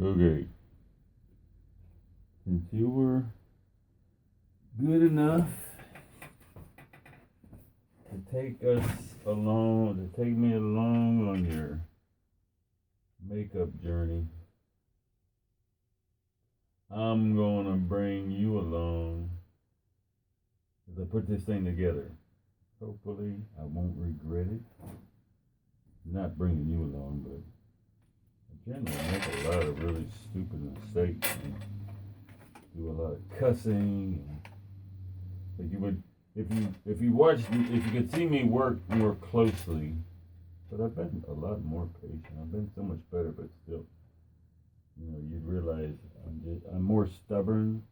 Okay. Since you were good enough to take me along on your makeup journey, I'm gonna bring you along as I put this thing together. Hopefully, I won't regret it. Not bringing you along, but I generally make a lot of really stupid mistakes and do a lot of cussing. Like you would, if you could see me work more closely. But I've been a lot more patient. I've been so much better, but still, you'd realize I'm more stubborn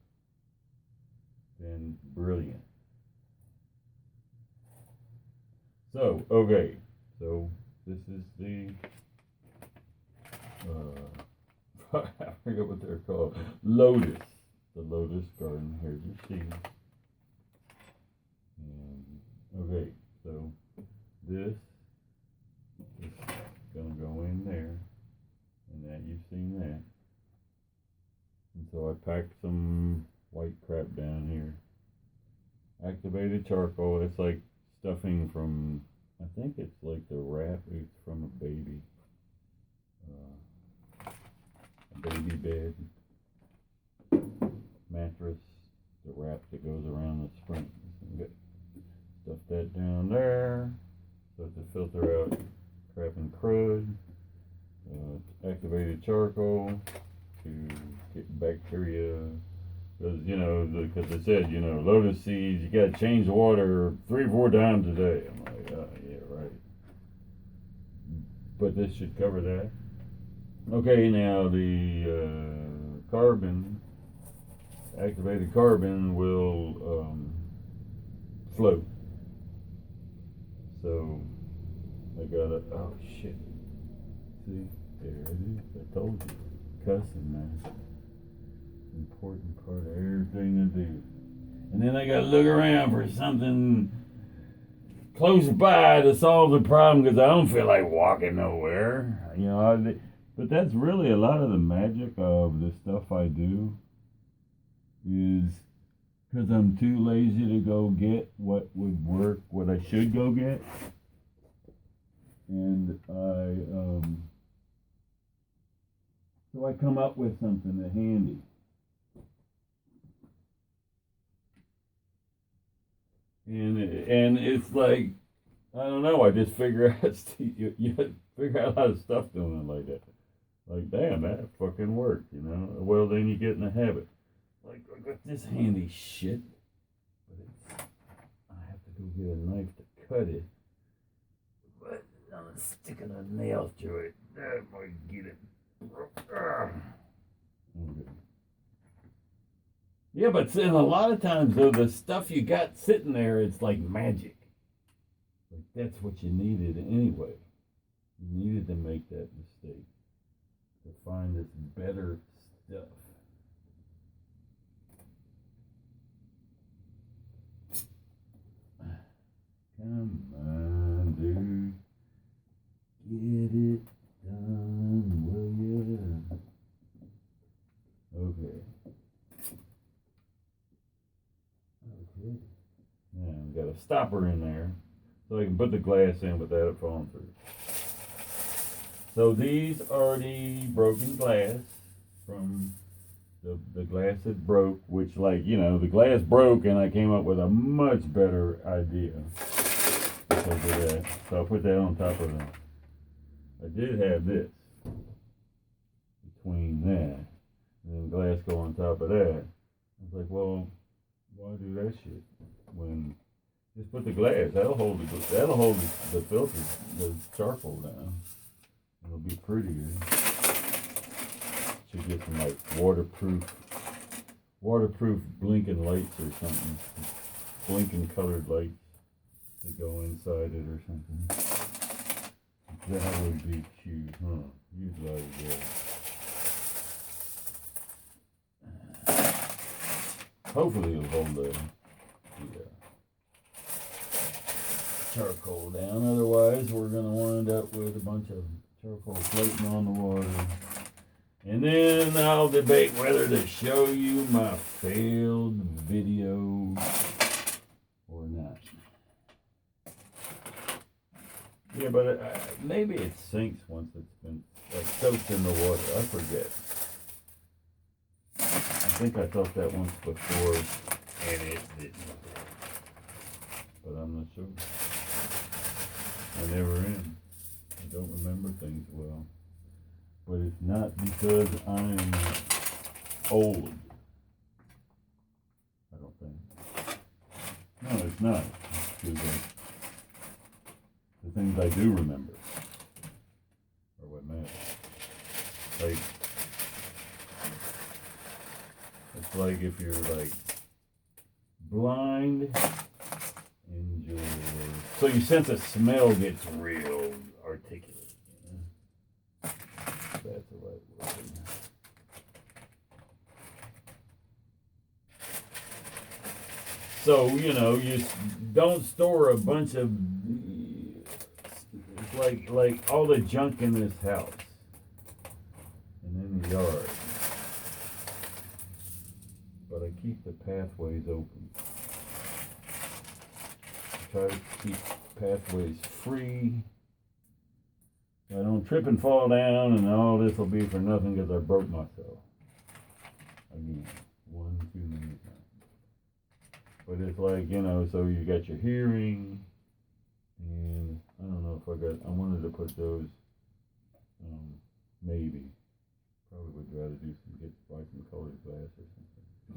than brilliant. So, okay. So, this is the, I forget what they're called. Lotus. The Lotus Garden. Here's your seed. And, okay. So, this is going to go in there. And that, you've seen that. And so I packed some white crap down here. Activated charcoal. It's like stuffing from, I think it's like the wrap. It's from a baby. A baby bed. Mattress. The wrap that goes around the spring. Stuff that down there. So to filter out crap and crud. Activated charcoal to get bacteria. Because it said, lotus seeds, you got to change the water 3 or 4 times a day. I'm like, oh, yeah, right. But this should cover that. Okay, now the activated carbon will float. So I got it. Oh, shit. See, there it is. I told you. Cussing, man. Important part of everything I do. And then I gotta look around for something close by to solve the problem because I don't feel like walking nowhere. But that's really a lot of the magic of the stuff I do is because I'm too lazy to go get what would work, what I should go get. And so I come up with something handy. And it's like, I don't know, I just figure out you figure out a lot of stuff doing it like that. Like, damn, that fucking worked, Well, then you get in the habit. Like, I got this handy shit, but I have to go get a knife to cut it. But I'm sticking a nail through it. That might get it. Okay. Yeah, but a lot of times, though, the stuff you got sitting there, it's like magic. Like, that's what you needed anyway. You needed to make that mistake. To find this better stuff. Come on, dude. Get it done, will you? Okay. Now I've got a stopper in there so I can put the glass in without it falling through. So these are the broken glass from the glass that broke, which the glass broke and I came up with a much better idea because of that. So I put that on top of them. I did have this between that and then glass go on top of that. I was like, well, why do that shit when just put the glass? That'll hold the filter, the charcoal down. It'll be prettier. Should get some waterproof blinking lights or something. Blinking colored lights that go inside it or something. That would be cute, huh? You'd like that. Hopefully it'll hold the charcoal down. Otherwise, we're going to wind up with a bunch of charcoal floating on the water. And then I'll debate whether to show you my failed video or not. Yeah, but maybe it sinks once it's been like soaked in the water. I forget. I think I thought that once before, and it didn't. But I'm not sure. I never am. I don't remember things well. But it's not because I'm old. I don't think. No, it's not. It's because the things I do remember are what matter. Like, it's like if you're like blind and so your sense of smell gets real articulate. That's the right word. So, you don't store a bunch of, like all the junk in this house and in the yard. But I keep the pathways open. I try to keep pathways free. I don't trip and fall down, and all this will be for nothing because I broke myself. Again, one too many times. But it's like, so you got your hearing, and I don't know if I wanted to put those, maybe. Probably would rather buy some colored glass or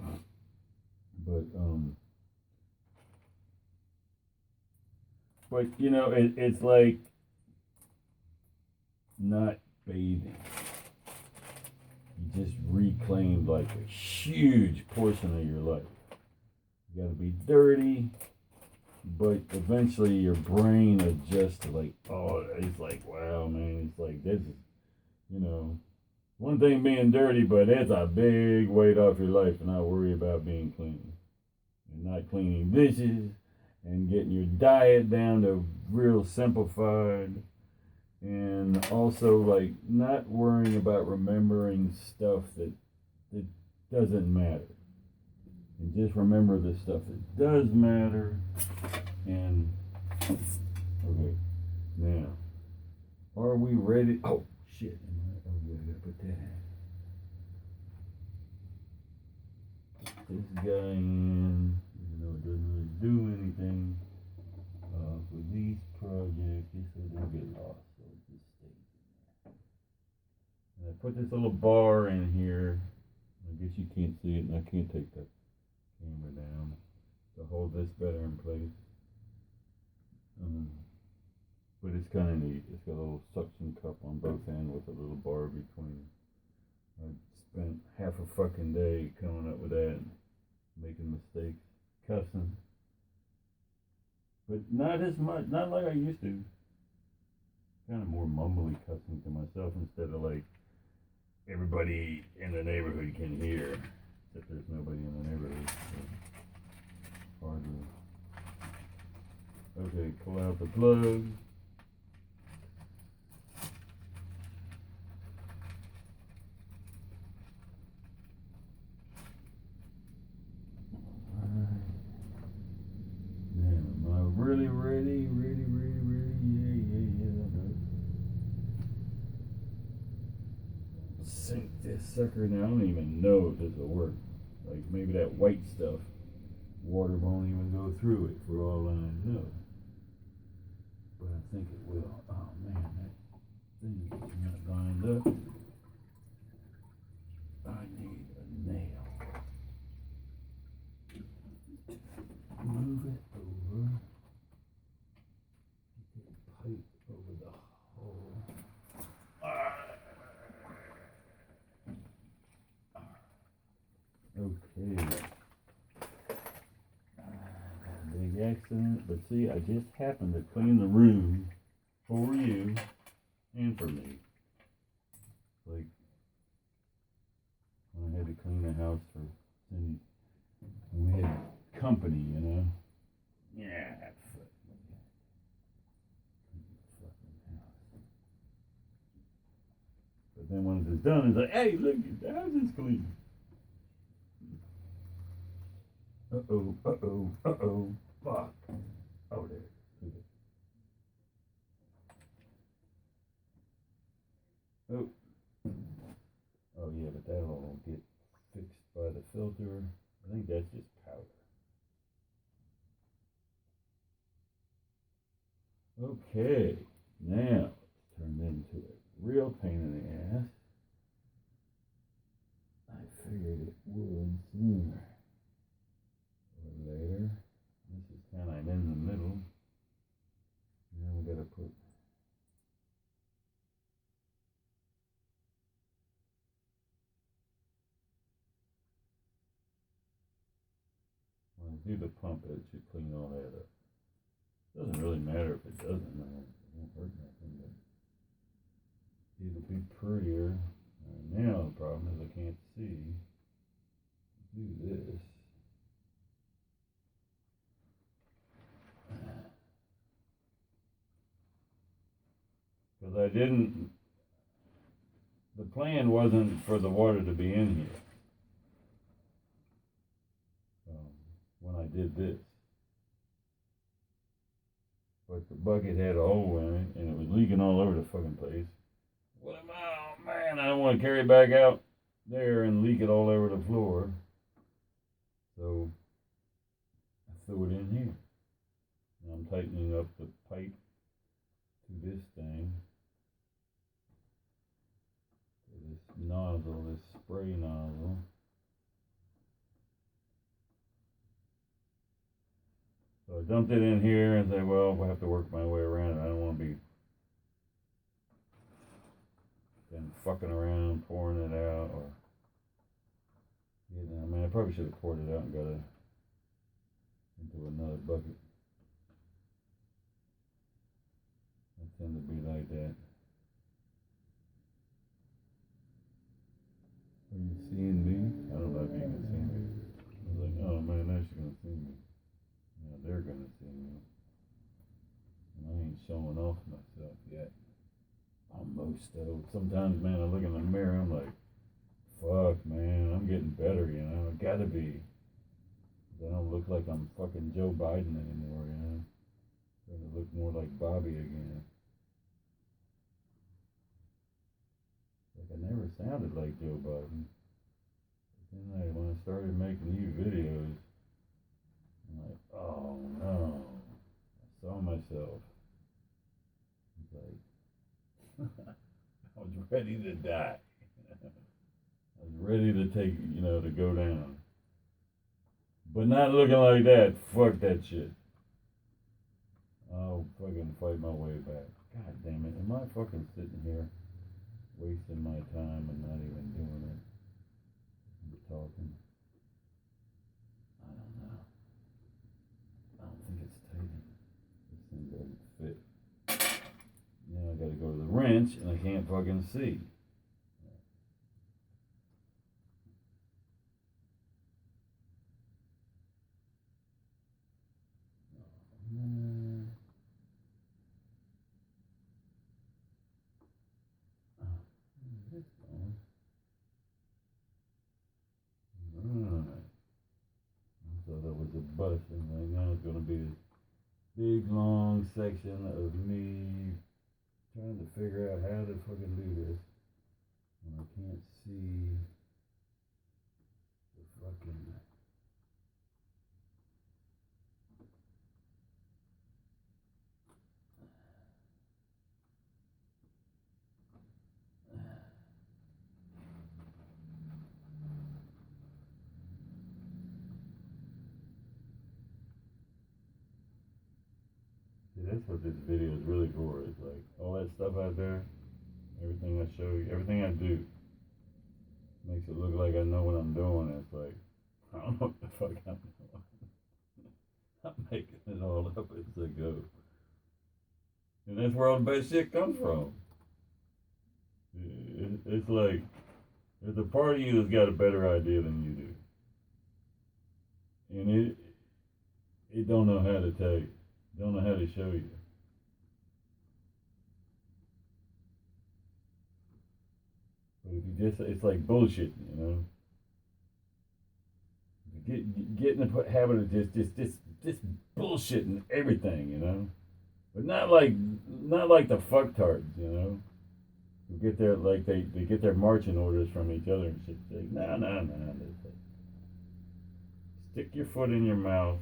something. But it's like, not bathing. You just reclaimed like a huge portion of your life. You gotta be dirty, but eventually your brain adjusts to like, oh, it's like, wow, man, it's like, this is, one thing being dirty, but it's a big weight off your life to not worry about being clean. And not cleaning dishes, and getting your diet down to real simplified. And also, like, not worrying about remembering stuff that doesn't matter. And just remember the stuff that does matter. And, okay, now, are we ready? Oh, shit. Oh, yeah, I gotta put that in. This guy in, even though it doesn't really do anything. For these projects, they said they'll get lost. And I put this little bar in here. I guess you can't see it, and I can't take the camera down to hold this better in place. But it's kind of neat. It's got a little suction cup on both ends with a little bar between. I spent half a fucking day coming up with that, making mistakes, cussing. But not as much, not like I used to. Kind of more mumbly cussing to myself instead of like, everybody in the neighborhood can hear, except there's nobody in the neighborhood. So hardly. Okay, pull out the plug. Alright. Now, am I really ready? Ready? Sink this sucker now. I don't even know if this will work. Like maybe that white stuff, water won't even go through it for all I know. But I think it will. Oh man, that thing is not lined up. I need a nail. Move it over. Get a pipe over the hole. Okay. Big accident, but see, I just happened to clean the room for you and for me. Like, when I had to clean the house for Cindy, we had company, Yeah, fucking house. But then once it's done, it's like, hey, look, the house is clean. Uh-oh, fuck. Oh, there. Okay. Oh. Oh, yeah, but that'll all get fixed by the filter. I think that's just powder. Okay, now it's turned into a real pain in the ass. I figured it would sooner or later. This is kind of in the middle. Now we gotta put when I do the pump, it should clean all that up. Doesn't really matter if it doesn't. It won't hurt nothing, but it'll be prettier. Now the problem is I can't see. Do this. Because I didn't, the plan wasn't for the water to be in here when I did this. But the bucket had a hole in it and it was leaking all over the fucking place. What am I, oh man, I don't want to carry it back out there and leak it all over the floor. So I threw it in here. Now I'm tightening up the pipe to this thing. This nozzle, this spray nozzle. So I dumped it in here and said, well, I have to work my way around it. I don't want to be then fucking around, pouring it out, or, you know, I mean, I probably should have poured it out and got it into another bucket. I tend to be like that. Are you seeing me? I don't know if you can see me. I was like, oh man, now she's gonna see me. Now they're gonna see me. And I ain't showing off myself yet. Almost though. Sometimes, man, I look in the mirror, I'm like, fuck, man, I'm getting better, you know. I gotta be. I don't look like I'm fucking Joe Biden anymore, you know. Trying to look more like Bobby again. Like I never sounded like Joe Biden. But then when I started making you videos, I'm like, oh no. I saw myself. It's like, I was ready to die. I was ready to take, you know, to go down. But not looking like that. Fuck that shit. I'll fucking fight my way back. God damn it. Am I fucking sitting here wasting my time and not even doing it? I'm talking. I don't know. I don't think it's tight. This thing doesn't fit. Now I gotta go to the wrench and I can't fucking see. So that was a bus, and right now it's going to be this big long section of me trying to figure out how to fucking do this when I can't see the fucking. See, that's what this video is really for. It's like all that stuff out there, everything I show you, everything I do makes it look like I know what I'm doing. It's like, I don't know what the fuck I'm doing. I'm making it all up as I go. And that's where all the best shit comes from. It's like, there's a part of you that's got a better idea than you do. And it don't know how to tell you. Don't know how to show you. If you just, it's like bullshit, you know. Get in the habit of just bullshitting everything, you know. But not like the fucktards, you know. Who get their like they get their marching orders from each other and shit. Like, no. Stick your foot in your mouth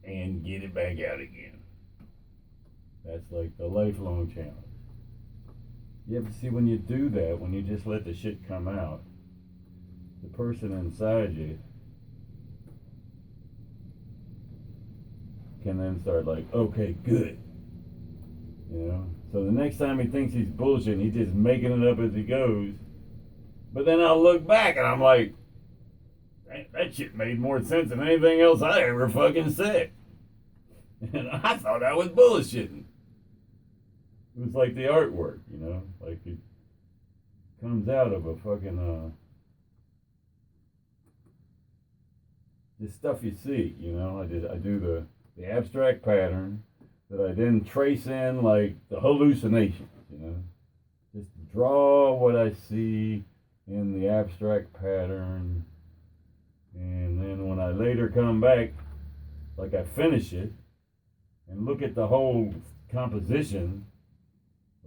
and get it back out again. That's like the lifelong challenge. You have to see when you do that, when you just let the shit come out, the person inside you can then start like, okay, good. You know? So the next time he thinks he's bullshitting, he's just making it up as he goes. But then I'll look back and I'm like, that shit made more sense than anything else I ever fucking said. And I thought I was bullshitting. It was like the artwork, you know? Like it comes out of a fucking, the stuff you see, you know? I do the abstract pattern that I then trace in like the hallucinations, you know? Just draw what I see in the abstract pattern. And then when I later come back, like I finish it and look at the whole composition,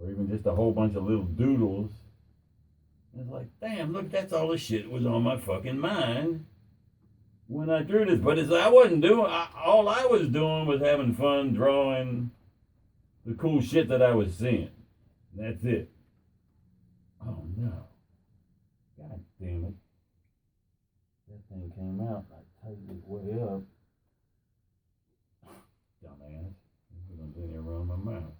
or even just a whole bunch of little doodles, it's like, damn, look, that's all the shit that was on my fucking mind when I drew this. But I wasn't doing, all I was doing was having fun drawing the cool shit that I was seeing. That's it. Oh no. God damn it. That thing came out, I tightened it way up. Dumbass. This is in here around my mouth.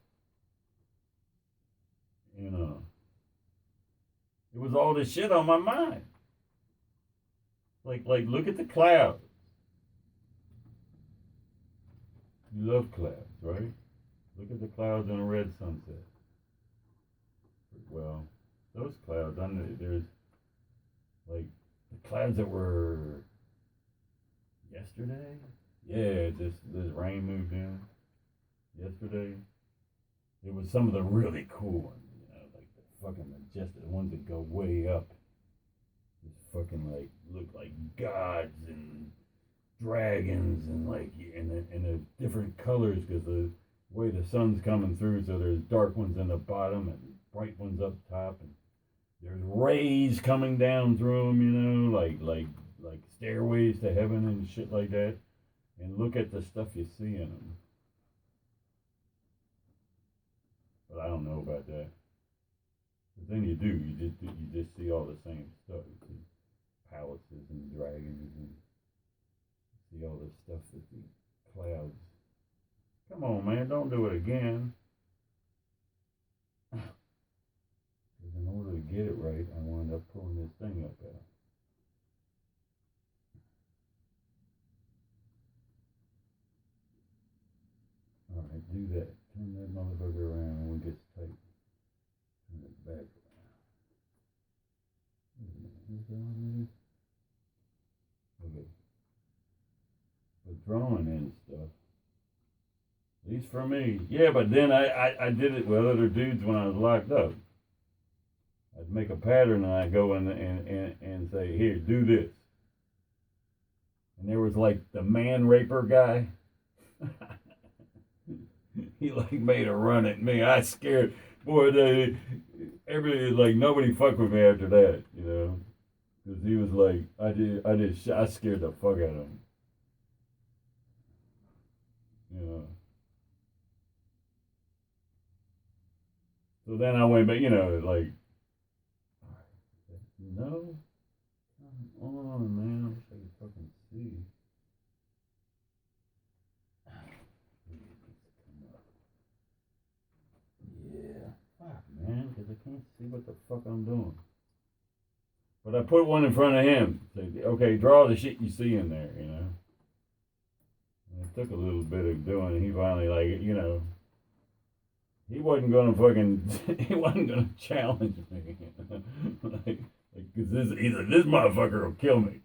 You know. It was all this shit on my mind. Like look at the clouds. You love clouds, right? Look at the clouds in a red sunset. Well, those clouds, there's like the clouds that were yesterday. Yeah, this rain moved in yesterday. It was some of the really cool ones, you know, like the fucking majestic ones that go way up. Just fucking like look like gods and dragons and like in the different colors because the way the sun's coming through. So there's dark ones in the bottom and bright ones up top, and there's rays coming down through them, you know, like stairways to heaven and shit like that. And look at the stuff you see in them. But I don't know about that. But then you do. You just see all the same stuff. You see palaces and dragons and see all the stuff that the clouds. Come on, man! Don't do it again. Because in order to get it right, I wound up pulling this thing up out. All right, do that. Turn that motherfucker around when it gets tight. Turn it back around. Okay. But drawing and stuff. At least for me. Yeah, but then I did it with other dudes when I was locked up. I'd make a pattern and I'd go in and say, here, do this. And there was like the man raper guy. He like made a run at me. I scared, boy. Like nobody fucked with me after that, you know, because he was like, I scared the fuck out of him, you know. So then I went back, you know, like, no, come on, man. I wish I could fucking see. Yeah, fuck, man, because I can't see what the fuck I'm doing. But I put one in front of him. Say, okay, draw the shit you see in there, you know. And it took a little bit of doing. He finally, like, you know, he wasn't gonna challenge me. Because either this motherfucker will kill me.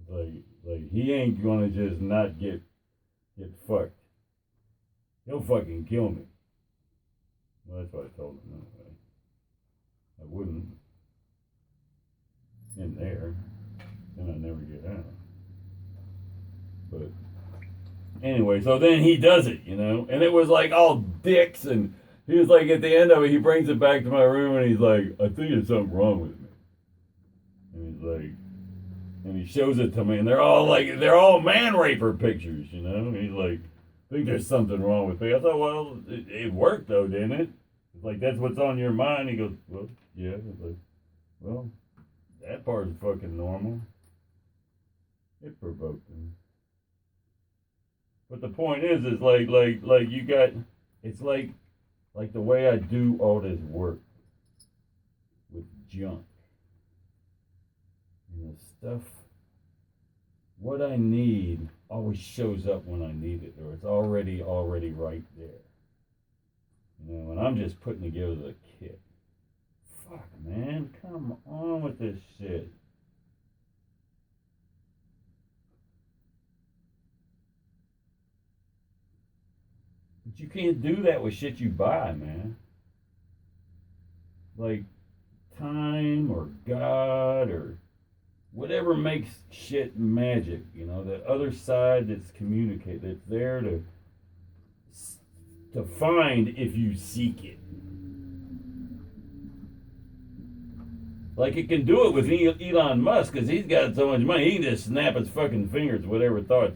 Like he ain't gonna just not get fucked. He'll fucking kill me. Well, that's what I told him anyway. I wouldn't in there, and I'd never get out. But anyway, so then he does it, and it was like all dicks, and he was like, at the end of it, he brings it back to my room, and he's like, I think there's something wrong with me. And he's like, and he shows it to me, and they're all man raper pictures, and he's like, I think there's something wrong with me. I thought, well, it worked though, didn't it? It's like, that's what's on your mind. He goes, well, yeah. It's like, well, that part's fucking normal. It provoked him. But the point is like you got, it's like the way I do all this work with junk. Stuff, what I need always shows up when I need it, or it's already right there. And I'm just putting together the kit. Fuck, man, come on with this shit. But you can't do that with shit you buy, man. Like time or God or whatever makes shit magic, the other side that's communicated, that's there to find if you seek it. Like it can do it with Elon Musk because he's got so much money, he can just snap his fucking fingers, whatever thoughts.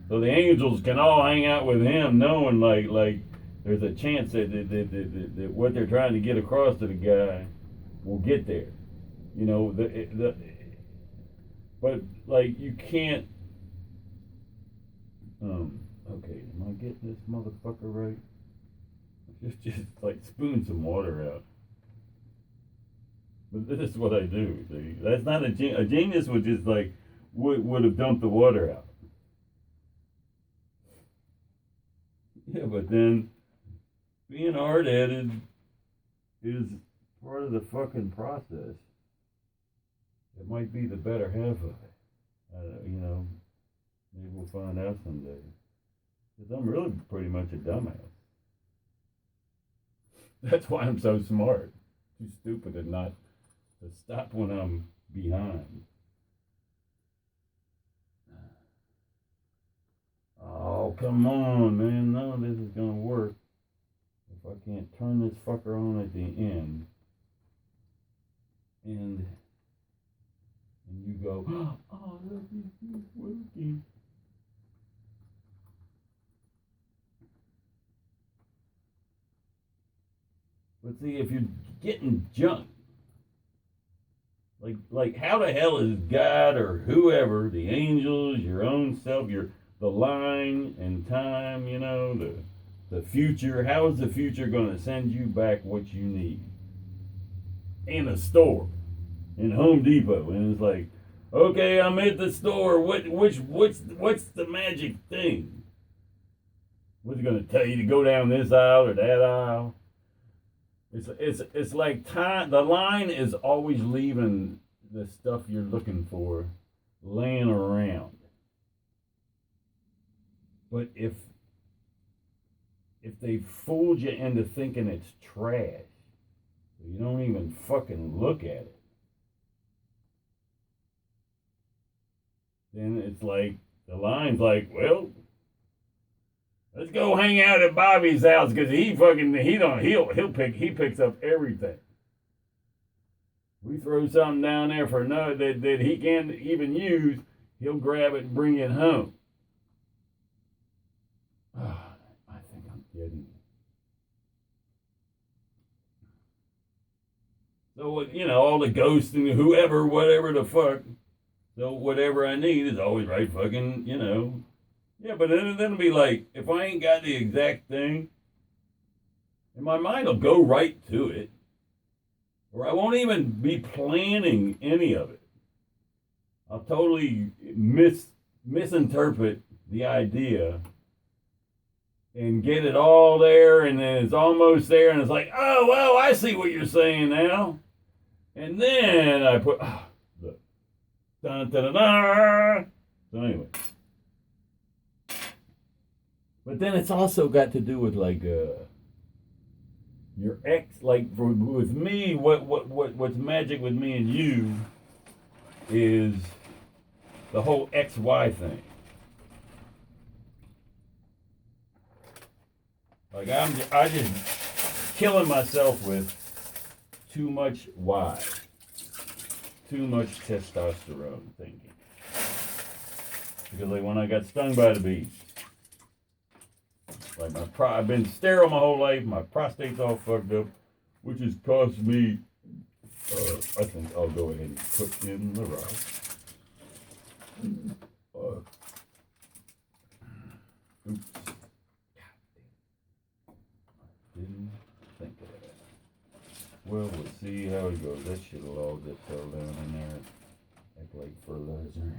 So the angels can all hang out with him, knowing like there's a chance that what they're trying to get across to the guy will get there. But like you can't. Okay, am I getting this motherfucker right? Just like spoon some water out. But this is what I do. See, that's not a genius. Would just like would have dumped the water out. Yeah, but then being hard-headed is part of the fucking process. It might be the better half of it. Maybe we'll find out someday. Because I'm really pretty much a dumbass. That's why I'm so smart. Too stupid to stop when I'm behind. Oh, come on, man. None of this is going to work if I can't turn this fucker on at the end. And you go, oh, look, he's working. But see, if you're getting junk, like how the hell is God or whoever, the angels, your own self, the line and time, the future, how is the future going to send you back what you need? In a store. In Home Depot, and it's like, okay, I'm at the store. What's the magic thing? What's it gonna tell you to go down this aisle or that aisle? It's like time. The line is always leaving the stuff you're looking for laying around. But if they fooled you into thinking it's trash, you don't even fucking look at it. Then it's like, the line's like, well, let's go hang out at Bobby's house because he picks up everything. We throw something down there for that he can't even use, he'll grab it and bring it home. I think I'm getting it. So, all the ghosts and whoever, whatever the fuck. So whatever I need is always right fucking, Yeah, but then it'll be like, if I ain't got the exact thing, and my mind will go right to it, or I won't even be planning any of it. I'll totally misinterpret the idea and get it all there, and then it's almost there, and it's like, oh, well, I see what you're saying now. And then I put, look. Dun, dun, dun, dun. So anyway. But then it's also got to do with like your ex, like with me, what's magic with me and you is the whole XY thing. Like I just killing myself with too much Y, too much testosterone thinking. Because like when I got stung by the bee, like I've been sterile my whole life. My prostate's all fucked up, which has caused me. I think I'll go ahead and put in the rock. Oops. Didn't think of that. Well, we'll see how it goes. That shit'll all get fell down in there. Act like fertilizer.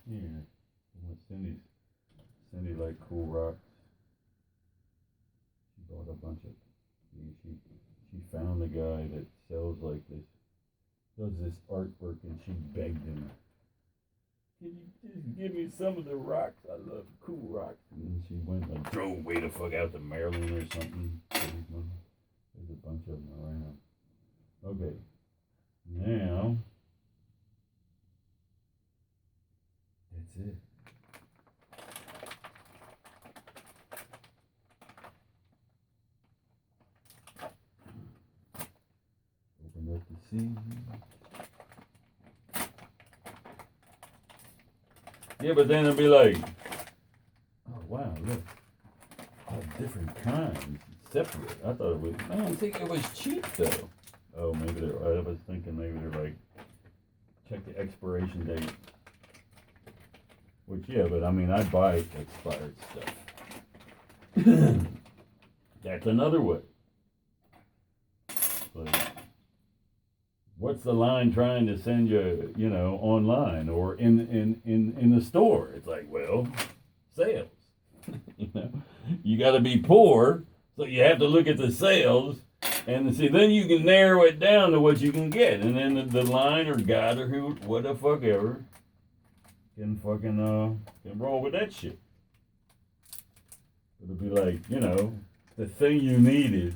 Yeah. Cindy like cool rocks. She bought a bunch of. She found a guy that sells like this, does this artwork, and she begged him, "Can you just give me some of the rocks? I love cool rocks." And she went and drove way the fuck out to Maryland or something. There's a bunch of them around. Okay, now that's it. Open up the sea. Yeah, but then it'll be like, oh wow, look, all different kinds, separate. I thought it was, man, I think it was cheap though. Oh, maybe I was thinking maybe they're like, check the expiration date. Which, yeah, but I mean, I buy expired stuff. That's another way. But what's the line trying to send you, online or in the store? It's like, well, sales. You got to be poor, so you have to look at the sales, and see, then you can narrow it down to what you can get, and then the line or guide or who, what the fuck ever, can fucking can roll with that shit. It'll be like, the thing you needed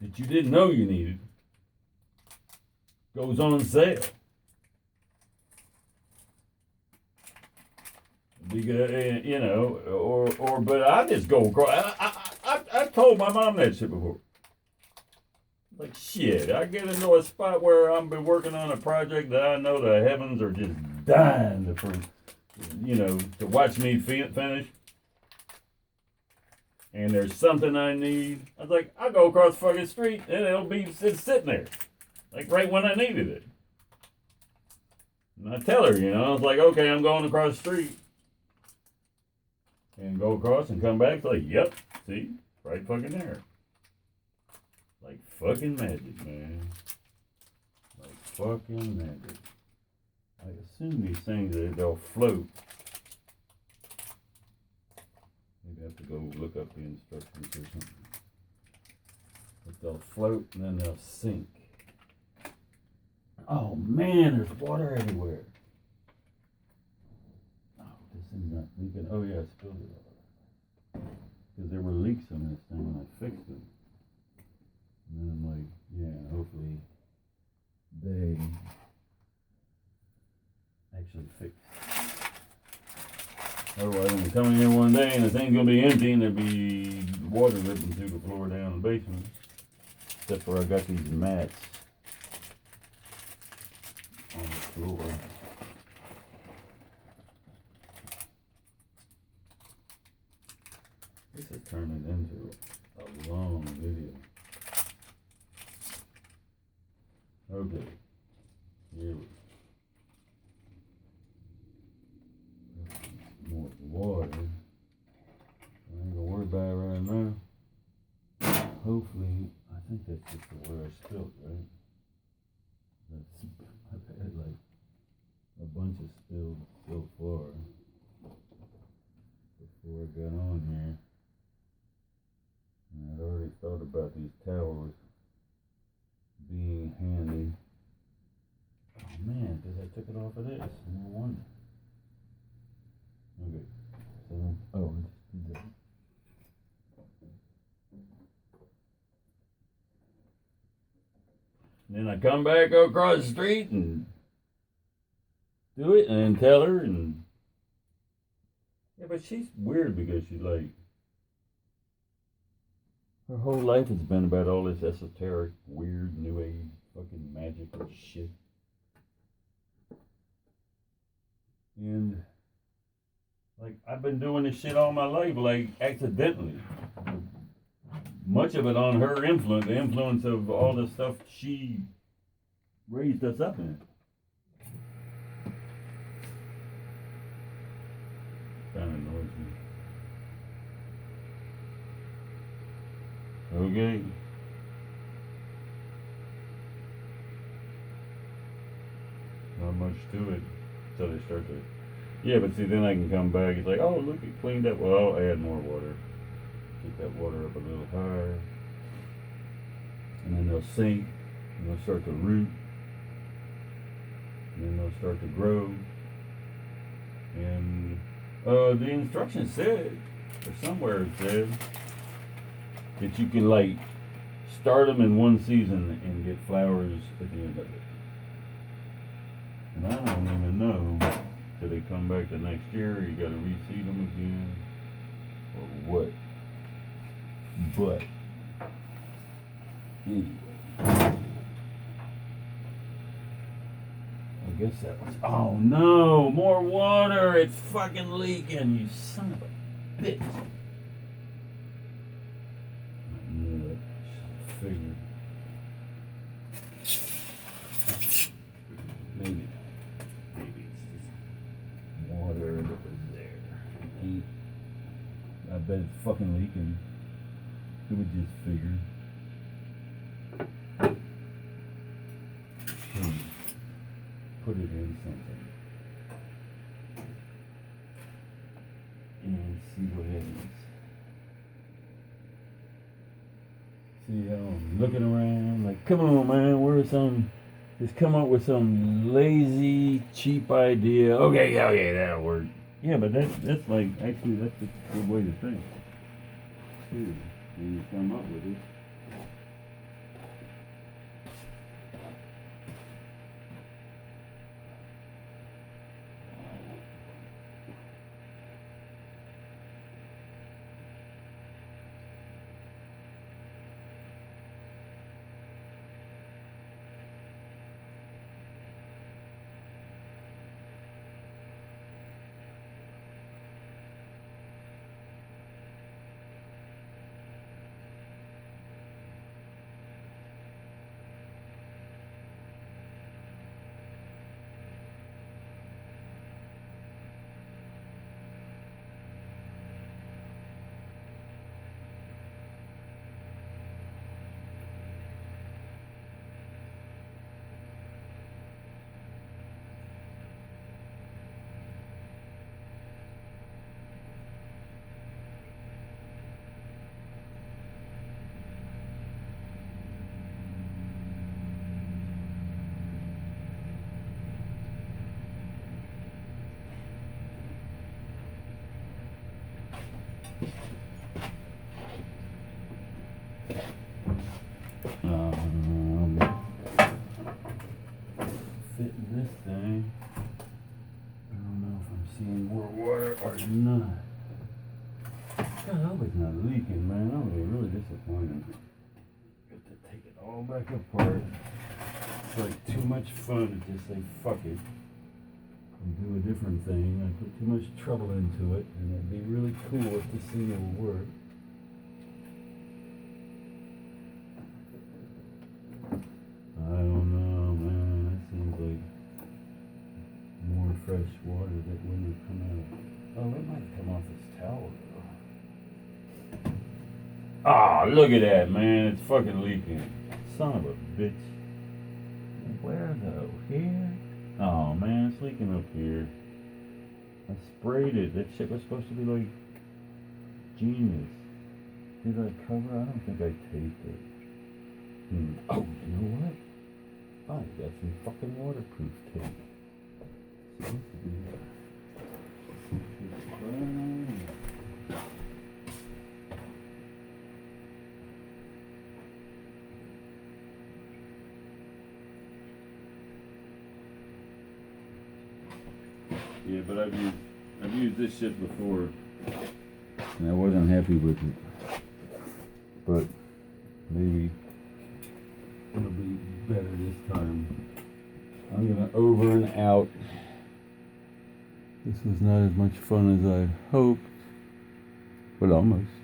that you didn't know you needed goes on sale. Because, but I just go across. I told my mom that shit before. Like, shit, I get into a spot where I'm been working on a project that I know the heavens are just dying to watch me finish. And there's something I need. I was like, I'll go across the fucking street and it's sitting there. Like right when I needed it. And I tell her, I was like, okay, I'm going across the street. And go across and come back. It's like, yep, see? Right fucking there. Like fucking magic, man. Like fucking magic. I assume these things, they'll float. Maybe I have to go look up the instructions or something. But they'll float and then they'll sink. Oh man, there's water everywhere. Oh, this thing's not leaking. Oh yeah, I spilled it all. Because there were leaks on this thing when I fixed it. And then I'm like, yeah, hopefully they actually fix it. Otherwise, I'm going to come in here one day and the thing's going to be empty and there'll be water dripping through the floor down in the basement. Except where I got these mats on the floor. This is turning into a long video. Okay. Here we go. More water. I ain't gonna worry about it right now. Hopefully, I think that's just where I spilled, right? I've had like a bunch of spills so far before I got on here. And I'd already thought about these towels being handy. Oh man, because I took it off of this. No wonder. Okay, so Oh, just do that. Then I come back across the street and do it and then tell her and yeah, but she's weird because she's like her whole life has been about all this esoteric, weird, new age, fucking magical shit. And like I've been doing this shit all my life, like accidentally. Much of it on her influence, the influence of all the stuff she raised us up in. Kind of annoys me. Okay. Not much to it until they start to. Yeah, but see, then I can come back. It's like, oh, look, it cleaned up. Well, I'll add more water. Get that water up a little higher. And then they'll sink. And they'll start to root. And then they'll start to grow. And the instructions said, or somewhere it said, that you can, like, start them in one season and get flowers at the end of it. And I don't even know till they come back the next year. You gotta reseed them again. Or what? But anyway, I guess that was. Oh no! More water! It's fucking leaking! You son of a bitch! I knew it. I figured. Maybe it's just water that was there. I bet it's fucking leaking. It would just figure. Put it in something. And see what happens. See how I'm looking around like, come on man, where's some, just come up with some lazy, cheap idea. Okay, yeah, that'll work. Yeah, but that's like, actually that's a good way to think. Too. When you come up with it. Fitting this thing. I don't know if I'm seeing more water or not. God, I hope it's not leaking, man. That would be really disappointing. Got to take it all back apart. It's like too much fun to just say fuck it and do a different thing. I put too much trouble into it, and it'd be really cool if this thing will work. I don't know, man. That seems like more fresh water that wouldn't have come out. Oh, it might come off this towel, though. Ah, look at that, man. It's fucking leaking. Son of a bitch. Where, though? Here? Oh, man, it's leaking up here. I sprayed it. That shit was supposed to be, like, genius. Did I cover? I don't think I taped it. Oh, you know what? I got some fucking waterproof tape. Supposed to be right on. Yeah, but I've used this shit before, and I wasn't happy with it. But maybe it'll be better this time. I'm gonna over and out. This was not as much fun as I hoped, but almost.